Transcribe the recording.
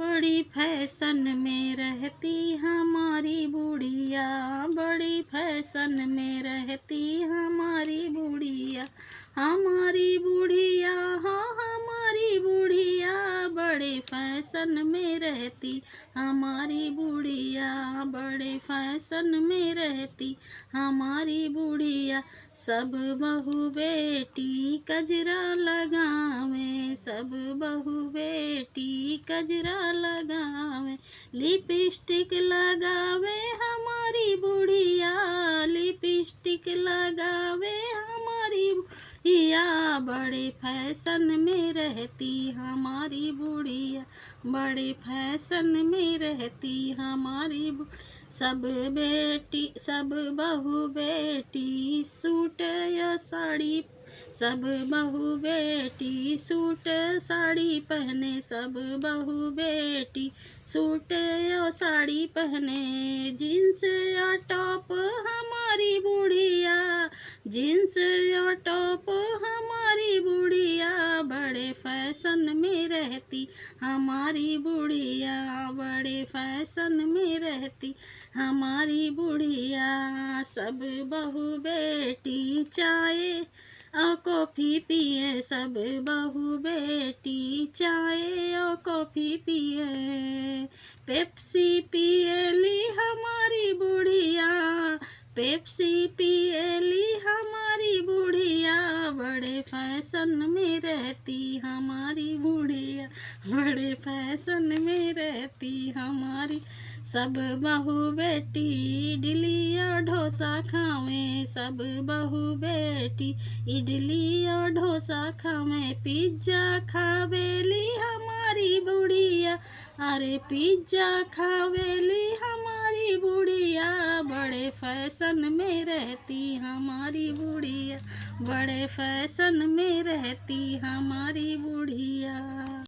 बड़ी फैशन में रहती हमारी बुढ़िया, बड़ी फैशन में रहती हमारी बुढ़िया, हमारी बुढ़िया हो हमारी बुढ़िया, बड़े फैशन में रहती हमारी बुढ़िया, बड़े फैशन में रहती हमारी बुढ़िया। सब बहू बेटी कजरा लगावे, सब बहू बेटी कजरा लगावे, लिपस्टिक लगावे हमारी बुढ़िया, लिपस्टिक लगावे हमारी बुढ़िया, बड़े फैशन में रहती हमारी बुढ़िया, बड़े फैशन में रहती हमारी सब बेटी सब बहू बेटी सूट या साड़ी, सब बहू बेटी सूट साड़ी पहने, सब बहू बेटी सूट या साड़ी पहने, जीन्स या टॉप हमारी बुढ़िया, जीन्स या टॉप हमारी बुढ़िया, बड़े फैशन में रहती हमारी बुढ़िया, बड़े फैशन में रहती हमारी बुढ़िया। सब बहू बेटी चाय और कॉफ़ी पिए, सब बहू बेटी चाय और कॉफ़ी पिए, पेप्सी पिएली हमारी बुढ़िया, पेप्सी पिएली हमारी बुढ़िया, बड़े फैशन में रहती हमारी बुढ़िया, बड़े फैशन में रहती हमारी। सब बहू बेटी इडली और डोसा खावे, सब बहू बेटी इडली और डोसा खावे, पिज्जा खावेली हमारी बुढ़िया, अरे पिज्जा खावेली हमारी बुढ़िया, बड़े फैशन में रहती हमारी बुढ़िया, बड़े फैशन में रहती हमारी बुढ़िया।